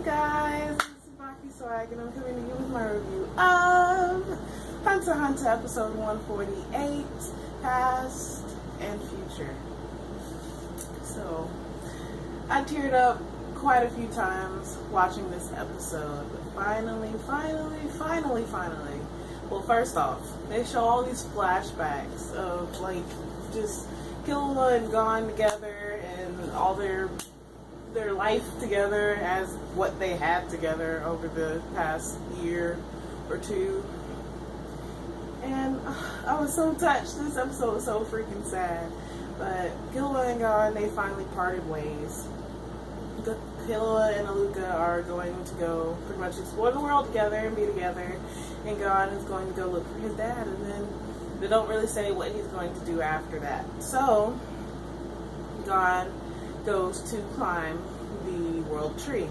guys, this is TsubakiSwagg and I'm coming to you with my review of Hunter x Hunter episode 148, Past and Future. So, I teared up quite a few times watching this episode, but finally, well, first off, they show all these flashbacks of, like, just Killua and Gon together and all their life together as what they had together over the past year or two. And I was so touched. This episode was so freaking sad. But Killua and Gon, they finally parted ways. Killua and Aluka are going to go pretty much explore the world together and be together. And Gon is going to go look for his dad. And then they don't really say what he's going to do after that. So, Gon goes to climb the world tree.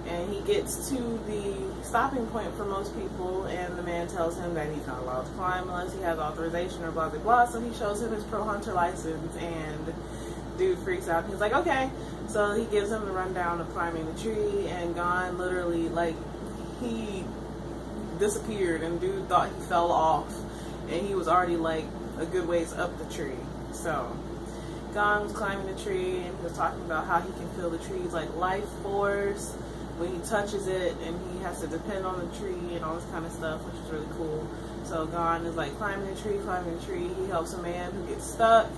And he gets to the stopping point for most people, and the man tells him that he's not allowed to climb unless he has authorization or blah blah blah. So he shows him his pro hunter license, and dude freaks out. He's like, okay. So he gives him the rundown of climbing the tree, and Gon literally, like, he disappeared, and dude thought he fell off, and he was already like a good ways up the tree. So Gon was climbing the tree, and he was talking about how he can feel the tree's like life force when he touches it, and he has to depend on the tree and all this kind of stuff, which is really cool. So Gon is like climbing the tree. He helps a man who gets stuck.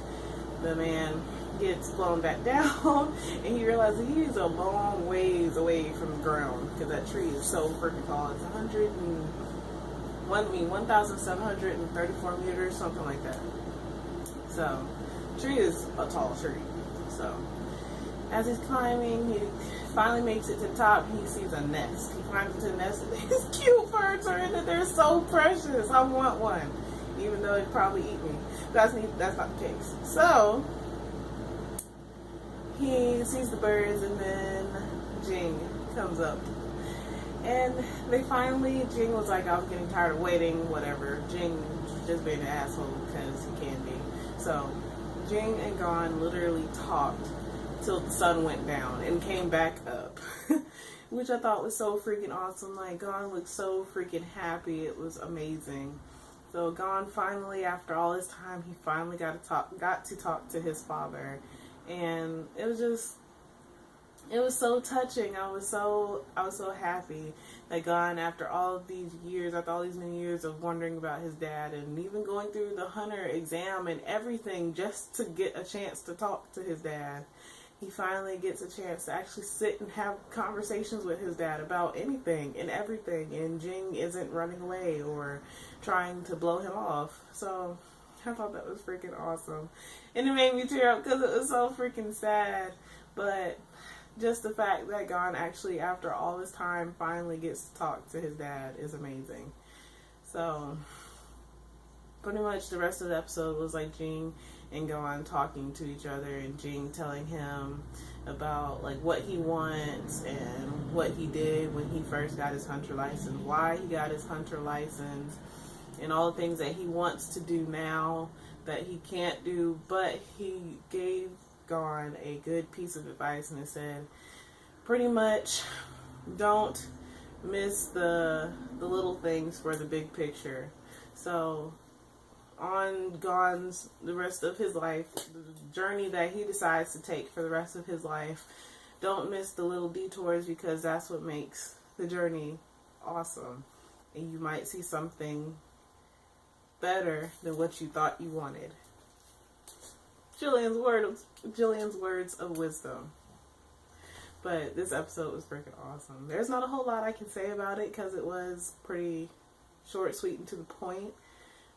The man gets blown back down, and he realizes he's a long ways away from the ground because that tree is so freaking tall. It's 1,734 meters, something like that. So, tree is a tall tree. So, as he's climbing, he finally makes it to the top. He sees a nest. He climbs into the nest, and these cute birds are in it. They're so precious. I want one, even though it'd probably eat me. That's not the case. So he sees the birds, and then Jing comes up, and Jing was like, I was getting tired of waiting, whatever. Jing just being an asshole because he can be. So Jing and Gon literally talked till the sun went down and came back up, which I thought was so freaking awesome. Like, Gon looked so freaking happy. It was amazing. So Gon finally, after all this time, he finally got to talk to his father, and it was so touching. I was so happy that Gon, after all of these years, after all these many years of wondering about his dad, and even going through the hunter exam and everything just to get a chance to talk to his dad, he finally gets a chance to actually sit and have conversations with his dad about anything and everything, and Jing isn't running away or trying to blow him off. So I thought that was freaking awesome, and it made me tear up because it was so freaking sad. But just the fact that Gon actually, after all this time, finally gets to talk to his dad is amazing. So pretty much the rest of the episode was like Jing and Gon talking to each other, and Jing telling him about like what he wants and what he did when he first got his hunter license, why he got his hunter license, and all the things that he wants to do now that he can't do. But he gave Gon a good piece of advice, and it said pretty much don't miss the little things for the big picture. So on Gon's, the rest of his life, the journey that he decides to take for the rest of his life, don't miss the little detours, because that's what makes the journey awesome. And you might see something better than what you thought you wanted. Jillian's words of wisdom. But this episode was freaking awesome. There's not a whole lot I can say about it because it was pretty short, sweet, and to the point.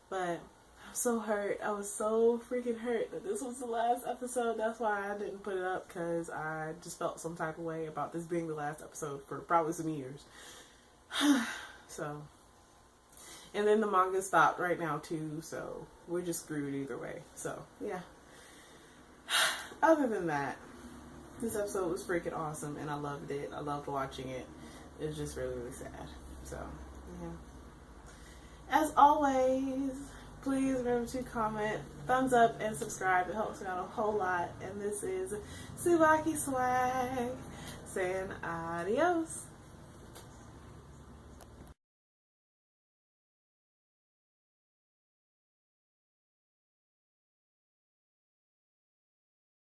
But I'm so hurt. I was so freaking hurt that this was the last episode. That's why I didn't put it up, because I just felt some type of way about this being the last episode for probably some years. So, and then the manga stopped right now too, so we're just screwed either way. So, yeah. Other than that, this episode was freaking awesome, and I loved it. I loved watching it. It was just really, really sad. So, yeah. As always, please remember to comment, thumbs up, and subscribe. It helps me out a whole lot. And this is TsubakiSwagg saying adios.